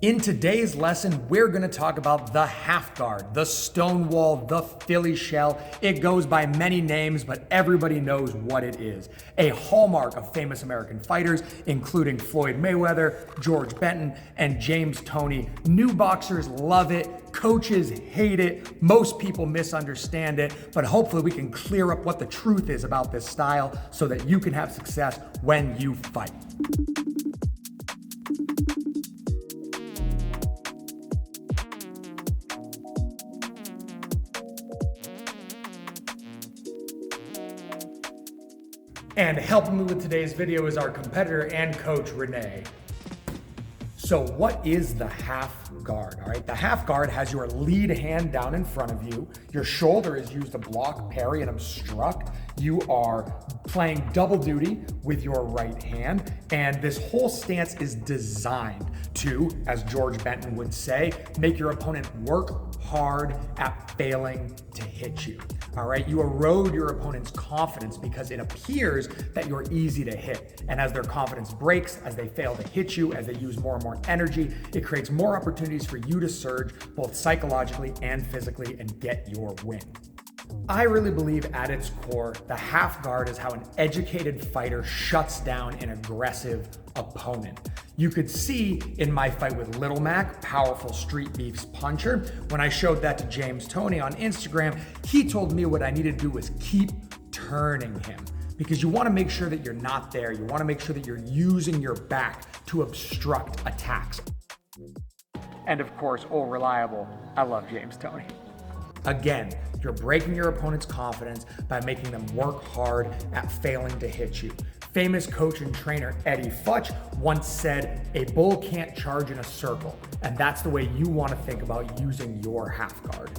In today's lesson, we're going to talk about the half guard, the stonewall, the Philly shell. It goes by many names, but everybody knows what it is. A hallmark of famous American fighters, including Floyd Mayweather, George Benton, and James Toney. New boxers love it. Coaches hate it. Most people misunderstand it, but hopefully we can clear up what the truth is about this style so that you can have success when you fight. And helping me with today's video is our competitor and coach, Renee. So what is the half guard, all right? The half guard has your lead hand down in front of you. Your shoulder is used to block, parry, and obstruct. You are playing double duty with your right hand. And this whole stance is designed to, as George Benton would say, make your opponent work hard at failing to hit you. All right, you erode your opponent's confidence because it appears that you're easy to hit. And as their confidence breaks, as they fail to hit you, as they use more and more energy, it creates more opportunities for you to surge both psychologically and physically and get your win. I really believe at its core, the half guard is how an educated fighter shuts down an aggressive opponent. You could see in my fight with Little Mac, powerful street beefs puncher, when I showed that to James Toney on Instagram, he told me what I needed to do was keep turning him. Because you want to make sure that you're not there. You want to make sure that you're using your back to obstruct attacks. And of course, reliable, I love James Toney. Again, you're breaking your opponent's confidence by making them work hard at failing to hit you. Famous coach and trainer Eddie Futch once said, "A bull can't charge in a circle," and that's the way you want to think about using your half guard.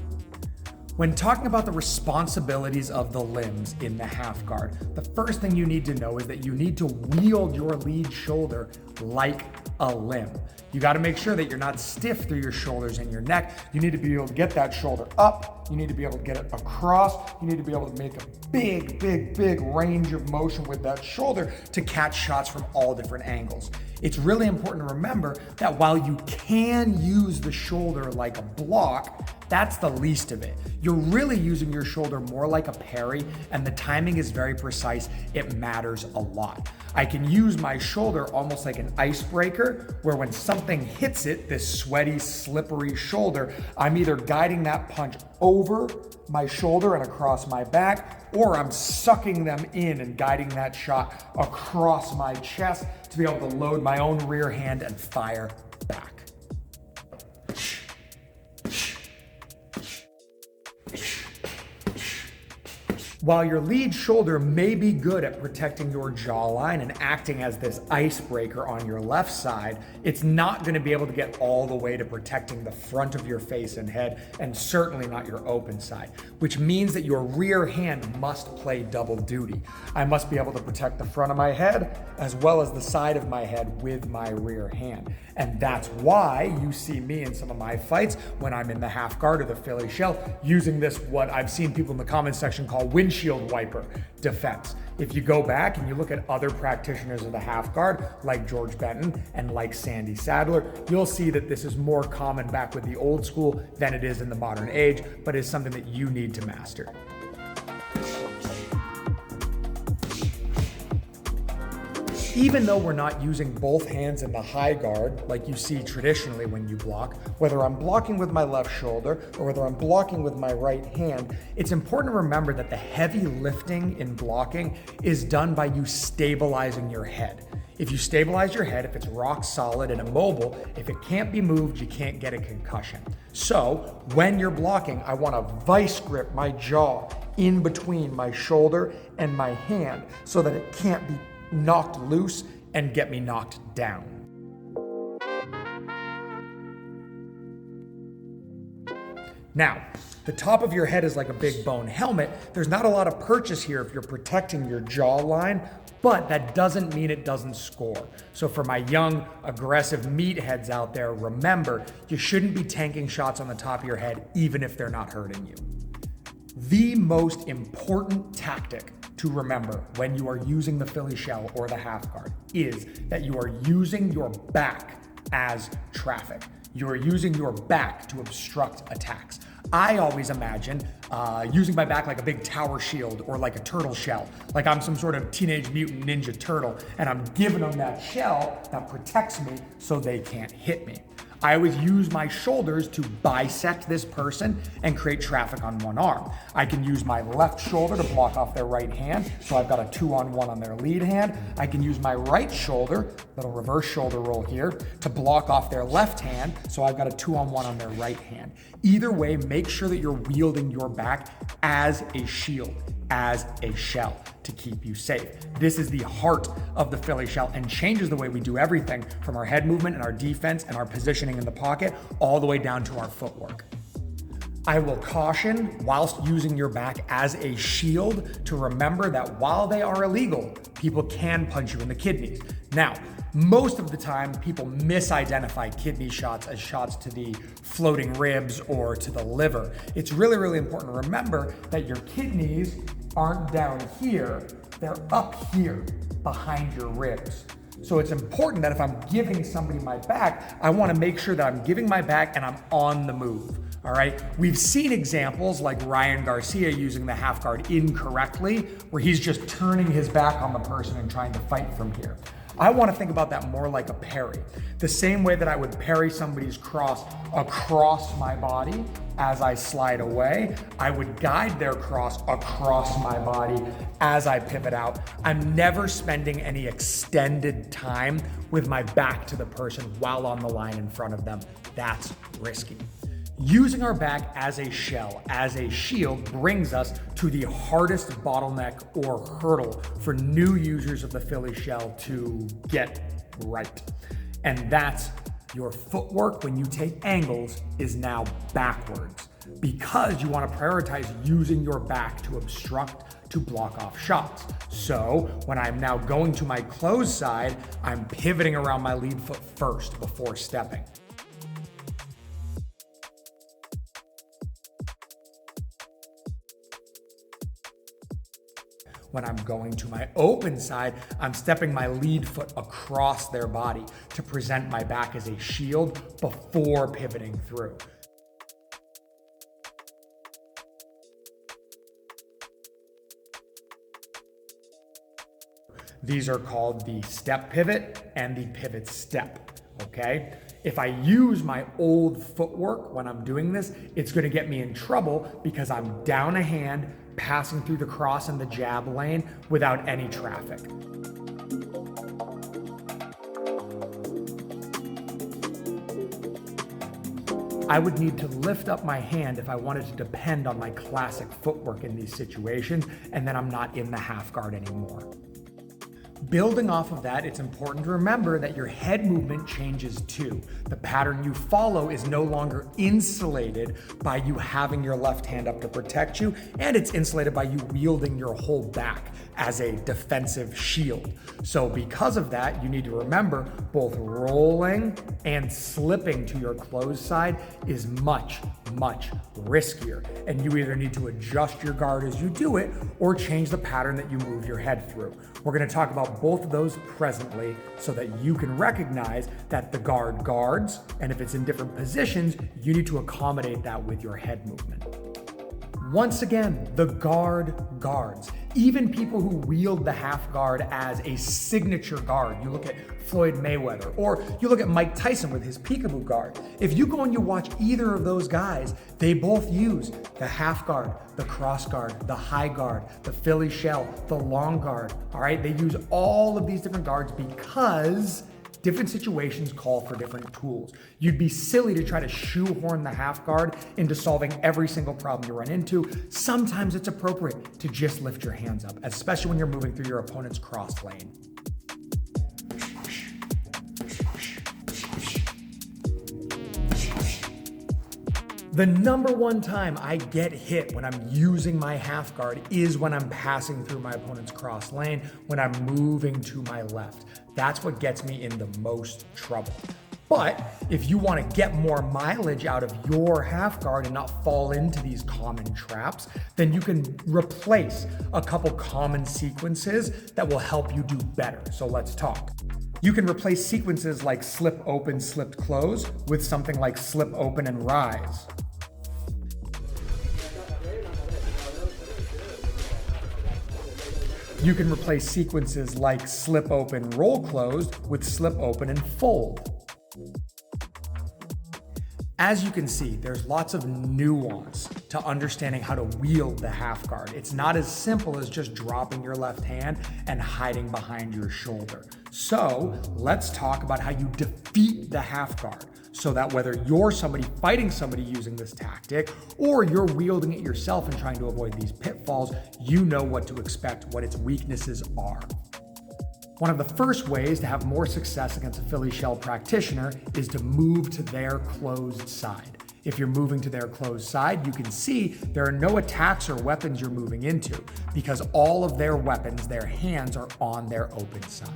When talking about the responsibilities of the limbs in the half guard, the first thing you need to know is that you need to wield your lead shoulder like a limb. You got to make sure that you're not stiff through your shoulders and your neck. You need to be able to get that shoulder up. You need to be able to get it across. You need to be able to make a big range of motion with that shoulder to catch shots from all different angles. It's really important to remember that while you can use the shoulder like a block, that's the least of it. You're really using your shoulder more like a parry, and the timing is very precise. It matters a lot. I can use my shoulder almost like an icebreaker, where when something hits it, this sweaty, slippery shoulder, I'm either guiding that punch over my shoulder and across my back, or I'm sucking them in and guiding that shot across my chest to be able to load my own rear hand and fire back. While your lead shoulder may be good at protecting your jawline and acting as this icebreaker on your left side, it's not going to be able to get all the way to protecting the front of your face and head, and certainly not your open side, which means that your rear hand must play double duty. I must be able to protect the front of my head as well as the side of my head with my rear hand. And that's why you see me in some of my fights when I'm in the half guard or the Philly shell using this, what I've seen people in the comments section call windshield wiper defense. If you go back and you look at other practitioners of the half guard, like George Benton and like Sandy Sadler, you'll see that this is more common back with the old school than it is in the modern age, but is something that you need to master. Even though we're not using both hands in the high guard like you see traditionally when you block, whether I'm blocking with my left shoulder or whether I'm blocking with my right hand, it's important to remember that the heavy lifting in blocking is done by you stabilizing your head. If you stabilize your head, if it's rock solid and immobile, if it can't be moved, you can't get a concussion. So when you're blocking, I want to vice grip my jaw in between my shoulder and my hand so that it can't be knocked loose and get me knocked down. Now, the top of your head is like a big bone helmet. There's not a lot of purchase here if you're protecting your jawline, but that doesn't mean it doesn't score. So for my young, aggressive meatheads out there, remember, you shouldn't be tanking shots on the top of your head, even if they're not hurting you. The most important tactic to remember when you are using the Philly shell or the half guard is that you are using your back as traffic. You're using your back to obstruct attacks. I always imagine using my back like a big tower shield or like a turtle shell, like I'm some sort of teenage mutant ninja turtle, and I'm giving them that shell that protects me so they can't hit me. I always use my shoulders to bisect this person and create traffic on one arm. I can use my left shoulder to block off their right hand, so I've got a 2-on-1 on their lead hand. I can use my right shoulder, little reverse shoulder roll here, to block off their left hand, so I've got a 2-on-1 on their right hand. Either way, make sure that you're wielding your back as a shield, as a shell to keep you safe. This is the heart of the Philly shell and changes the way we do everything from our head movement and our defense and our positioning in the pocket all the way down to our footwork. I will caution, whilst using your back as a shield, to remember that while they are illegal, people can punch you in the kidneys. Now, most of the time, people misidentify kidney shots as shots to the floating ribs or to the liver. It's really, really important to remember that your kidneys aren't down here, they're up here behind your ribs. So it's important that if I'm giving somebody my back, I want to make sure that I'm giving my back and I'm on the move. All right. We've seen examples like Ryan Garcia using the half guard incorrectly, where he's just turning his back on the person and trying to fight from here. I want to think about that more like a parry. The same way that I would parry somebody's cross across my body as I slide away, I would guide their cross across my body as I pivot out. I'm never spending any extended time with my back to the person while on the line in front of them. That's risky. Using our back as a shell, as a shield, brings us to the hardest bottleneck or hurdle for new users of the Philly shell to get right. And that's your footwork when you take angles is now backwards, because you want to prioritize using your back to obstruct, to block off shots. So when I'm now going to my closed side, I'm pivoting around my lead foot first before stepping. When I'm going to my open side, I'm stepping my lead foot across their body to present my back as a shield before pivoting through. These are called the step pivot and the pivot step, okay? If I use my old footwork when I'm doing this, it's gonna get me in trouble because I'm down a hand, passing through the cross and the jab lane without any traffic. I would need to lift up my hand if I wanted to depend on my classic footwork in these situations, and then I'm not in the half guard anymore. Building off of that, it's important to remember that your head movement changes too. The pattern you follow is no longer insulated by you having your left hand up to protect you, and it's insulated by you wielding your whole back as a defensive shield. So because of that, you need to remember both rolling and slipping to your closed side is much, much riskier. And you either need to adjust your guard as you do it or change the pattern that you move your head through. We're going to talk about both of those presently so that you can recognize that the guard guards, and if it's in different positions, you need to accommodate that with your head movement. Once again, the guard guards. Even people who wield the half guard as a signature guard. You look at Floyd Mayweather, or you look at Mike Tyson with his peekaboo guard. If you go and you watch either of those guys, they both use the half guard, the cross guard, the high guard, the Philly shell, the long guard. All right, they use all of these different guards because different situations call for different tools. You'd be silly to try to shoehorn the half guard into solving every single problem you run into. Sometimes it's appropriate to just lift your hands up, especially when you're moving through your opponent's cross lane. The number one time I get hit when I'm using my half guard is when I'm passing through my opponent's cross lane, when I'm moving to my left. That's what gets me in the most trouble. But if you want to get more mileage out of your half guard and not fall into these common traps, then you can replace a couple common sequences that will help you do better. So let's talk. You can replace sequences like slip open, slipped close with something like slip open and rise. You can replace sequences like slip open, roll closed with slip open and fold. As you can see, there's lots of nuance to understanding how to wield the half guard. It's not as simple as just dropping your left hand and hiding behind your shoulder. So let's talk about how you defeat the half guard so that whether you're fighting somebody using this tactic or you're wielding it yourself and trying to avoid these pitfalls, you know what to expect, what its weaknesses are. One of the first ways to have more success against a Philly shell practitioner is to move to their closed side. If you're moving to their closed side, you can see there are no attacks or weapons you're moving into because all of their weapons, their hands, are on their open side.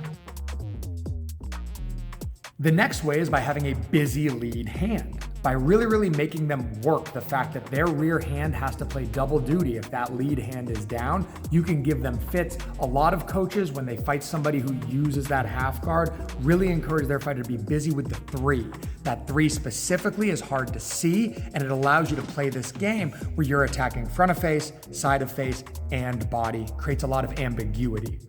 The next way is by having a busy lead hand. By really making them work the fact that their rear hand has to play double duty if that lead hand is down, you can give them fits. A lot of coaches, when they fight somebody who uses that half guard, really encourage their fighter to be busy with the 3. That 3 specifically is hard to see, and it allows you to play this game where you're attacking front of face, side of face, and body. Creates a lot of ambiguity.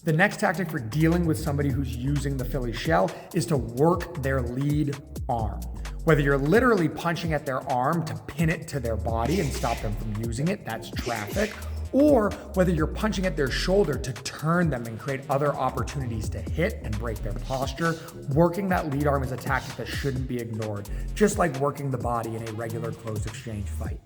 The next tactic for dealing with somebody who's using the Philly shell is to work their lead arm. Whether you're literally punching at their arm to pin it to their body and stop them from using it, that's traffic, or whether you're punching at their shoulder to turn them and create other opportunities to hit and break their posture, working that lead arm is a tactic that shouldn't be ignored, just like working the body in a regular closed exchange fight.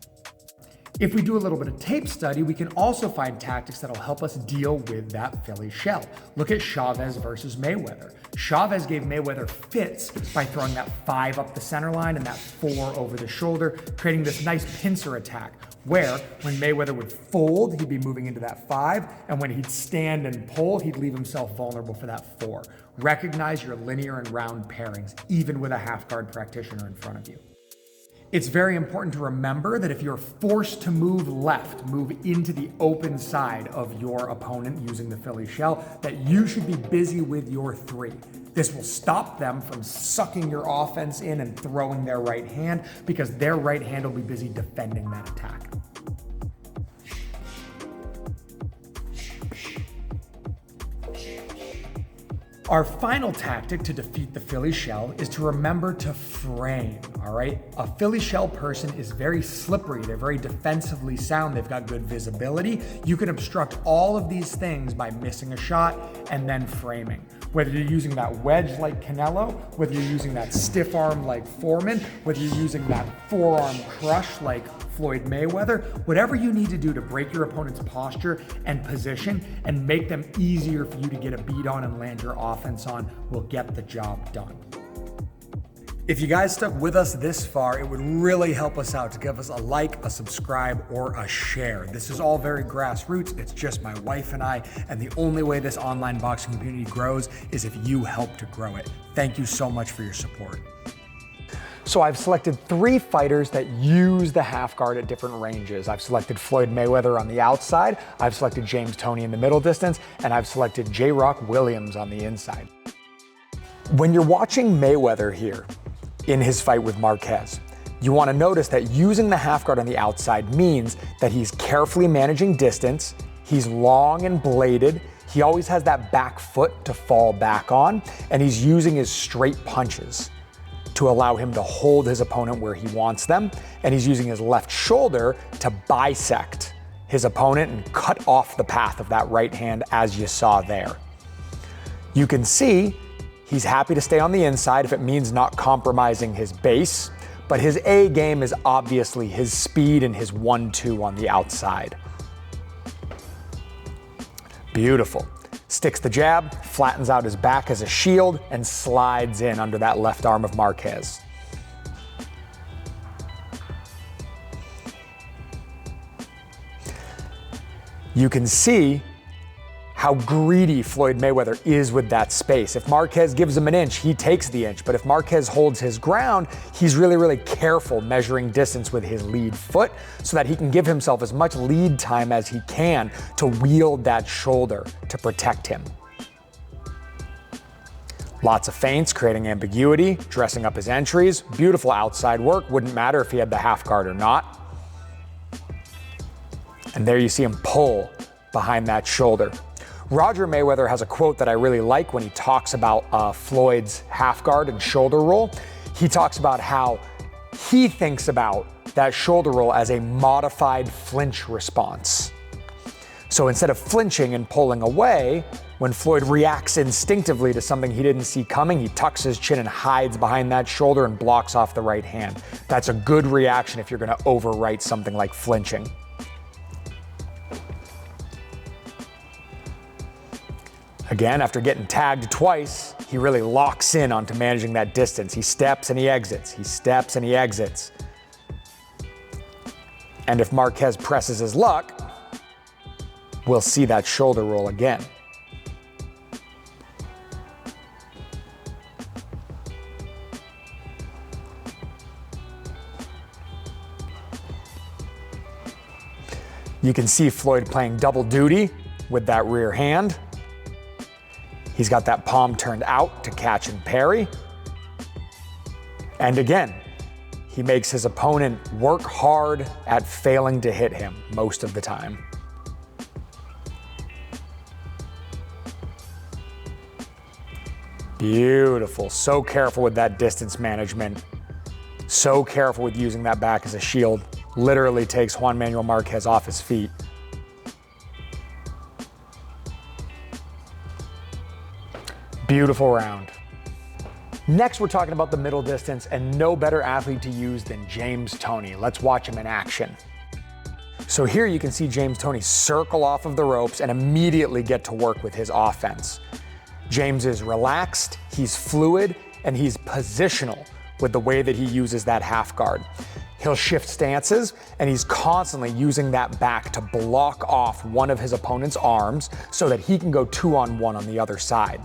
If we do a little bit of tape study, we can also find tactics that'll help us deal with that Philly shell. Look at Chavez versus Mayweather. Chavez gave Mayweather fits by throwing that 5 up the center line and that 4 over the shoulder, creating this nice pincer attack where when Mayweather would fold, he'd be moving into that 5, and when he'd stand and pull, he'd leave himself vulnerable for that 4. Recognize your linear and round pairings, even with a half guard practitioner in front of you. It's very important to remember that if you're forced to move left, move into the open side of your opponent using the Philly shell, that you should be busy with your 3. This will stop them from sucking your offense in and throwing their right hand because their right hand will be busy defending that attack. Our final tactic to defeat the Philly shell is to remember to frame, all right? A Philly shell person is very slippery. They're very defensively sound. They've got good visibility. You can obstruct all of these things by missing a shot and then framing. Whether you're using that wedge like Canelo, whether you're using that stiff arm like Foreman, whether you're using that forearm crush like Floyd Mayweather, whatever you need to do to break your opponent's posture and position and make them easier for you to get a beat on and land your offense on will get the job done. If you guys stuck with us this far, it would really help us out to give us a like, a subscribe, or a share. This is all very grassroots. It's just my wife and I, and the only way this online boxing community grows is if you help to grow it. Thank you so much for your support. So I've selected 3 fighters that use the half guard at different ranges. I've selected Floyd Mayweather on the outside, I've selected James Toney in the middle distance, and I've selected J-Rock Williams on the inside. When you're watching Mayweather here in his fight with Marquez, you want to notice that using the half guard on the outside means that he's carefully managing distance, he's long and bladed, he always has that back foot to fall back on, and he's using his straight punches to allow him to hold his opponent where he wants them, and he's using his left shoulder to bisect his opponent and cut off the path of that right hand as you saw there. You can see he's happy to stay on the inside if it means not compromising his base, but his A game is obviously his speed and his 1-2 on the outside. Beautiful. Sticks the jab, flattens out his back as a shield, and slides in under that left arm of Marquez. You can see how greedy Floyd Mayweather is with that space. If Marquez gives him an inch, he takes the inch. But if Marquez holds his ground, he's really careful measuring distance with his lead foot so that he can give himself as much lead time as he can to wield that shoulder to protect him. Lots of feints, creating ambiguity, dressing up his entries. Beautiful outside work, wouldn't matter if he had the half guard or not. And there you see him pull behind that shoulder. Roger Mayweather has a quote that I really like when he talks about Floyd's half guard and shoulder roll. He talks about how he thinks about that shoulder roll as a modified flinch response. So instead of flinching and pulling away, when Floyd reacts instinctively to something he didn't see coming, he tucks his chin and hides behind that shoulder and blocks off the right hand. That's a good reaction if you're going to overwrite something like flinching. Again, after getting tagged twice, he really locks in onto managing that distance. He steps and he exits. He steps and he exits. And if Marquez presses his luck, we'll see that shoulder roll again. You can see Floyd playing double duty with that rear hand. He's got that palm turned out to catch and parry. And again, he makes his opponent work hard at failing to hit him most of the time. Beautiful. So careful with that distance management. So careful with using that back as a shield. Literally takes Juan Manuel Marquez off his feet. Beautiful round. Next, we're talking about the middle distance, and no better athlete to use than James Toney. Let's watch him in action. So here you can see James Toney circle off of the ropes and immediately get to work with his offense. James is relaxed, he's fluid, and he's positional with the way that he uses that half guard. He'll shift stances, and he's constantly using that back to block off one of his opponent's arms so that he can go 2-on-1 on the other side.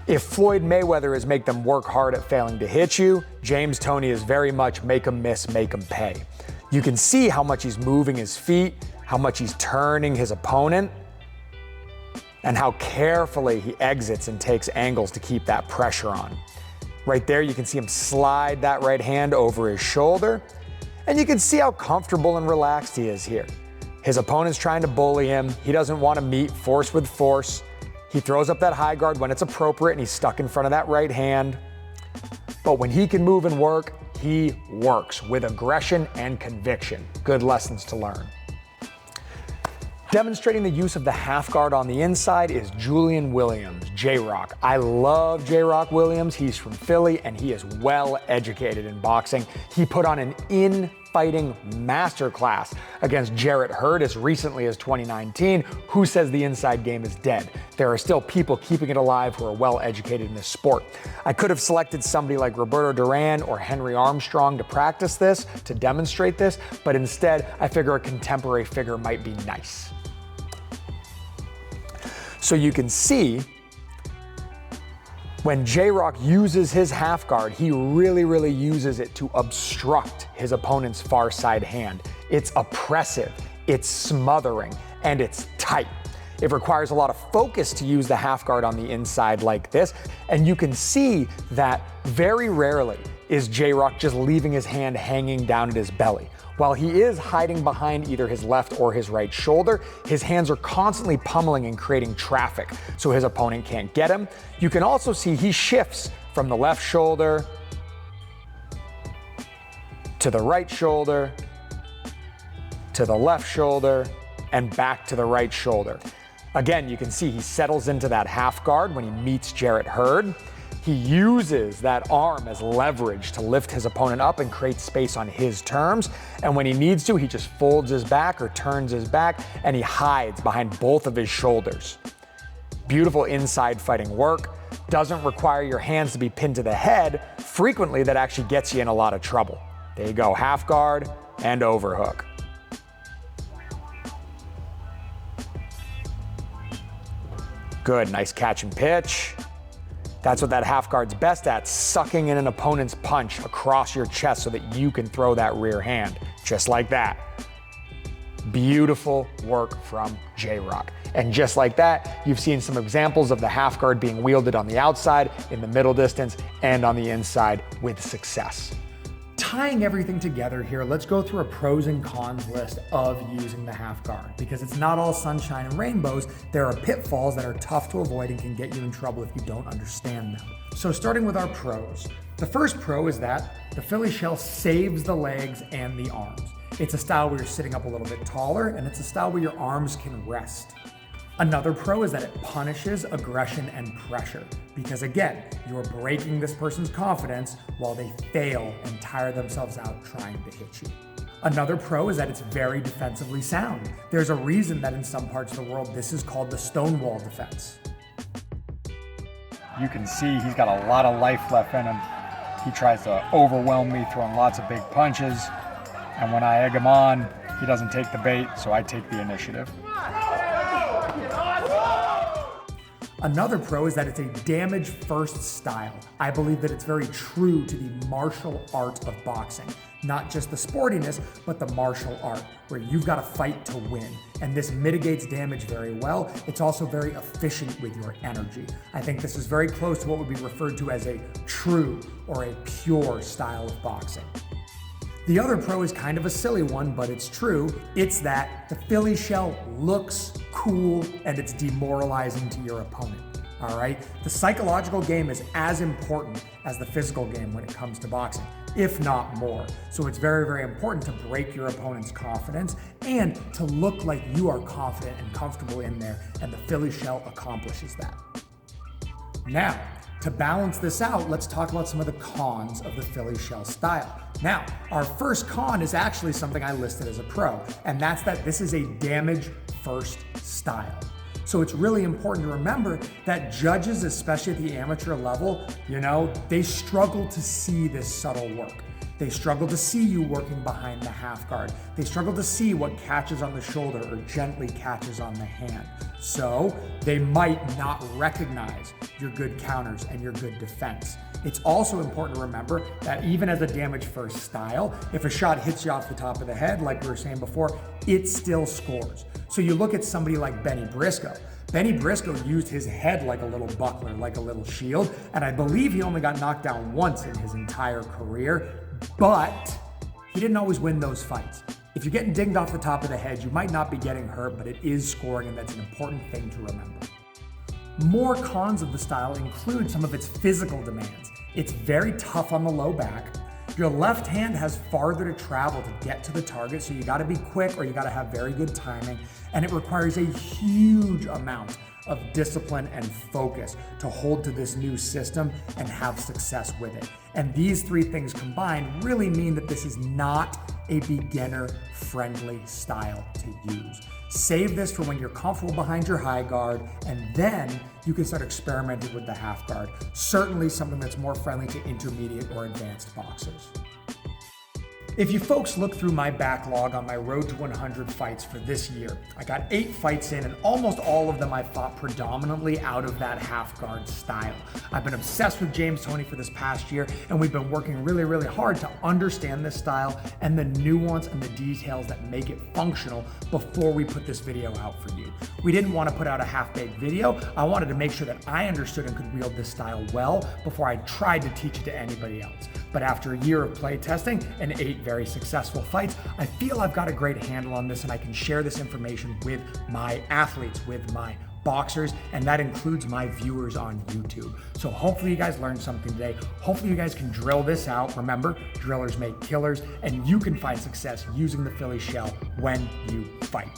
If Floyd Mayweather is make them work hard at failing to hit you, James Toney is very much make them miss, make them pay. You can see how much he's moving his feet, how much he's turning his opponent, and how carefully he exits and takes angles to keep that pressure on. Right there, you can see him slide that right hand over his shoulder, and you can see how comfortable and relaxed he is here. His opponent's trying to bully him. He doesn't want to meet force with force. He throws up that high guard when it's appropriate, and he's stuck in front of that right hand. But when he can move and work, he works with aggression and conviction. Good lessons to learn. Demonstrating the use of the half guard on the inside is Julian Williams, J-Rock. I love J-Rock Williams. He's from Philly, and he is well educated in boxing. He put on an in-fighting masterclass against Jarrett Hurd as recently as 2019. Who says the inside game is dead? There are still people keeping it alive who are well educated in this sport. I could have selected somebody like Roberto Duran or Henry Armstrong to practice this, to demonstrate this, but instead I figure a contemporary figure might be nice. So you can see when J-Rock uses his half guard, he really uses it to obstruct his opponent's far side hand. It's oppressive, it's smothering, and it's tight. It requires a lot of focus to use the half guard on the inside like this, and you can see that very rarely is J-Rock just leaving his hand hanging down at his belly. While he is hiding behind either his left or his right shoulder, his hands are constantly pummeling and creating traffic so his opponent can't get him. You can also see he shifts from the left shoulder to the right shoulder to the left shoulder and back to the right shoulder. Again, you can see he settles into that half guard when he meets Jarrett Hurd. He uses that arm as leverage to lift his opponent up and create space on his terms. And when he needs to, he just folds his back or turns his back and he hides behind both of his shoulders. Beautiful inside fighting work. Doesn't require your hands to be pinned to the head. Frequently, that actually gets you in a lot of trouble. There you go, half guard and overhook. Good, nice catch and pitch. That's what that half guard's best at, sucking in an opponent's punch across your chest so that you can throw that rear hand, just like that. Beautiful work from J-Rock. And just like that, you've seen some examples of the half guard being wielded on the outside, in the middle distance, and on the inside with success. Tying everything together here, let's go through a pros and cons list of using the half guard, because it's not all sunshine and rainbows. There are pitfalls that are tough to avoid and can get you in trouble if you don't understand them. So starting with our pros. The first pro is that the Philly shell saves the legs and the arms. It's a style where you're sitting up a little bit taller, and it's a style where your arms can rest. Another pro is that it punishes aggression and pressure, because again, you're breaking this person's confidence while they fail and tire themselves out trying to hit you. Another pro is that it's very defensively sound. There's a reason that in some parts of the world, this is called the Stonewall defense. You can see he's got a lot of life left in him. He tries to overwhelm me, throwing lots of big punches. And when I egg him on, he doesn't take the bait, so I take the initiative. Another pro is that it's a damage first style. I believe that it's very true to the martial art of boxing. Not just the sportiness, but the martial art, where you've got to fight to win. And this mitigates damage very well. It's also very efficient with your energy. I think this is very close to what would be referred to as a true or a pure style of boxing. The other pro is kind of a silly one, but it's true. It's that the Philly shell looks cool and it's demoralizing to your opponent, all right? The psychological game is as important as the physical game when it comes to boxing, if not more. So it's very, very important to break your opponent's confidence and to look like you are confident and comfortable in there, and the Philly shell accomplishes that. Now, to balance this out, let's talk about some of the cons of the Philly shell style. Now, our first con is actually something I listed as a pro, and that's that this is a damage first style. So it's really important to remember that judges, especially at the amateur level, they struggle to see this subtle work. They struggle to see you working behind the half guard. They struggle to see what catches on the shoulder or gently catches on the hand. So they might not recognize your good counters and your good defense. It's also important to remember that even as a damage first style, if a shot hits you off the top of the head, like we were saying before, it still scores. So you look at somebody like Benny Briscoe. Benny Briscoe used his head like a little buckler, like a little shield, and I believe he only got knocked down once in his entire career, but he didn't always win those fights. If you're getting dinged off the top of the head, you might not be getting hurt, but it is scoring, and that's an important thing to remember. More cons of the style include some of its physical demands. It's very tough on the low back. Your left hand has farther to travel to get to the target, so you gotta be quick or you gotta have very good timing, and it requires a huge amount of discipline and focus to hold to this new system and have success with it. And these three things combined really mean that this is not a beginner-friendly style to use. Save this for when you're comfortable behind your high guard, and then you can start experimenting with the half guard. Certainly something that's more friendly to intermediate or advanced boxers. If you folks look through my backlog on my road to 100 fights for this year, I got 8 fights in, and almost all of them I fought predominantly out of that half guard style. I've been obsessed with James Toney for this past year, and we've been working really, really hard to understand this style and the nuance and the details that make it functional before we put this video out for you. We didn't want to put out a half-baked video. I wanted to make sure that I understood and could wield this style well before I tried to teach it to anybody else. But after a year of play testing and 8 very successful fights, I feel I've got a great handle on this, and I can share this information with my athletes, with my boxers, and that includes my viewers on YouTube. So hopefully you guys learned something today. Hopefully you guys can drill this out. Remember, drillers make killers, and you can find success using the Philly shell when you fight.